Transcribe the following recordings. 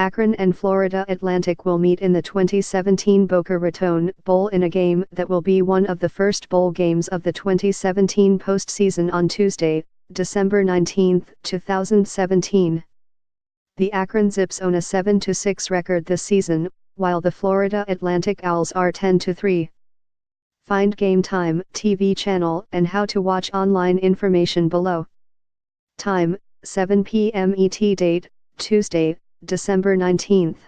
Akron and Florida Atlantic will meet in the 2017 Boca Raton Bowl in a game that will be one of the first bowl games of the 2017 postseason on Tuesday, December 19, 2017. The Akron Zips own a 7-6 record this season, while the Florida Atlantic Owls are 10-3. Find game time, TV channel, and how to watch online information below. Time, 7 p.m. ET. Date, Tuesday, December 19th.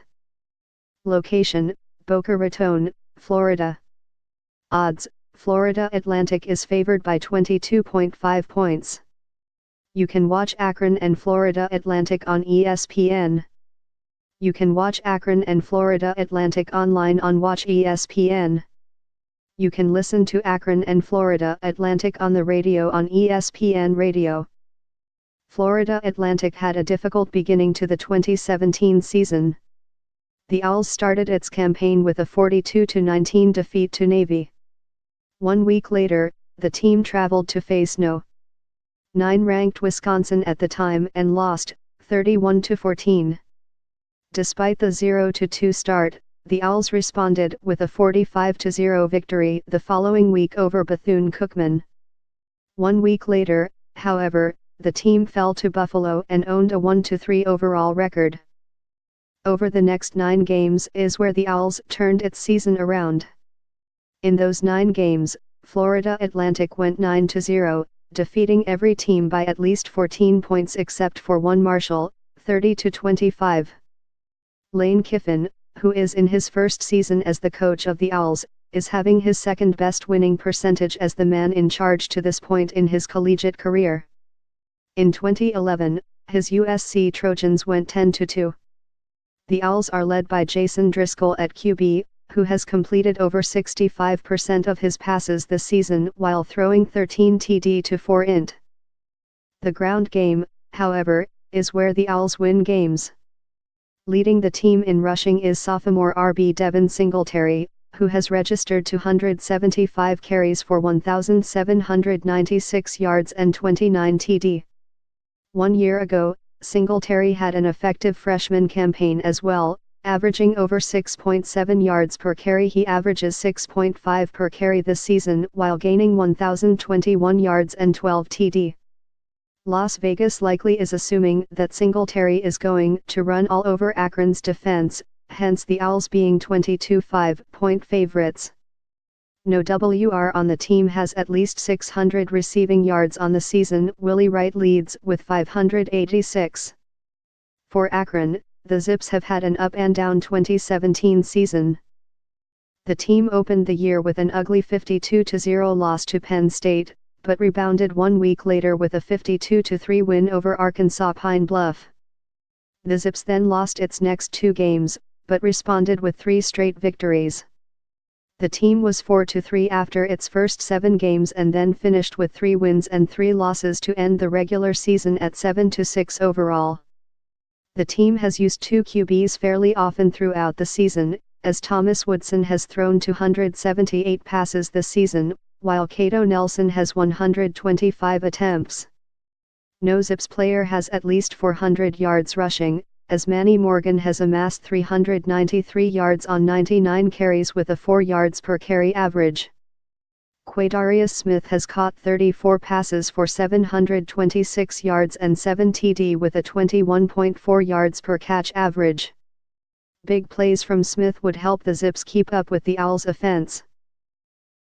Location, Boca Raton, Florida. Odds, Florida Atlantic is favored by 22.5 points. You can watch Akron and Florida Atlantic on ESPN. You can watch Akron and Florida Atlantic online on Watch ESPN. You can listen to Akron and Florida Atlantic on the radio on ESPN Radio. Florida Atlantic had a difficult beginning to the 2017 season. The Owls started its campaign with a 42-19 defeat to Navy. 1 week later, the team traveled to face No. 9 ranked Wisconsin at the time and lost, 31-14. Despite the 0-2 start, the Owls responded with a 45-0 victory the following week over Bethune-Cookman. 1 week later, however, the team fell to Buffalo and owned a 1-3 overall record. Over the next 9 games is where the Owls turned its season around. In those 9 games, Florida Atlantic went 9-0, defeating every team by at least 14 points except for one Marshall, 30-25. Lane Kiffin, who is in his first season as the coach of the Owls, is having his second best winning percentage as the man in charge to this point in his collegiate career. In 2011, his USC Trojans went 10-2. The Owls are led by Jason Driscoll at QB, who has completed over 65% of his passes this season while throwing 13 TD to 4 int. The ground game, however, is where the Owls win games. Leading the team in rushing is sophomore RB Devin Singletary, who has registered 275 carries for 1,796 yards and 29 TD. 1 year ago, Singletary had an effective freshman campaign as well, averaging over 6.7 yards per carry. He averages 6.5 per carry this season while gaining 1,021 yards and 12 TD. Las Vegas likely is assuming that Singletary is going to run all over Akron's defense, hence the Owls being 22.5-point favorites. No WR on the team has at least 600 receiving yards on the season. Willie Wright leads with 586. For Akron, the Zips have had an up-and-down 2017 season. The team opened the year with an ugly 52-0 loss to Penn State, but rebounded 1 week later with a 52-3 win over Arkansas Pine Bluff. The Zips then lost its next 2 games, but responded with 3 straight victories. The team was 4-3 after its first 7 games and then finished with 3 wins and 3 losses to end the regular season at 7-6 overall. The team has used 2 QBs fairly often throughout the season, as Thomas Woodson has thrown 278 passes this season, while Cato Nelson has 125 attempts. No Zips player has at least 400 yards rushing, as Manny Morgan has amassed 393 yards on 99 carries with a 4 yards per carry average. Quadarius Smith has caught 34 passes for 726 yards and 7 TD with a 21.4 yards per catch average. Big plays from Smith would help the Zips keep up with the Owls' offense.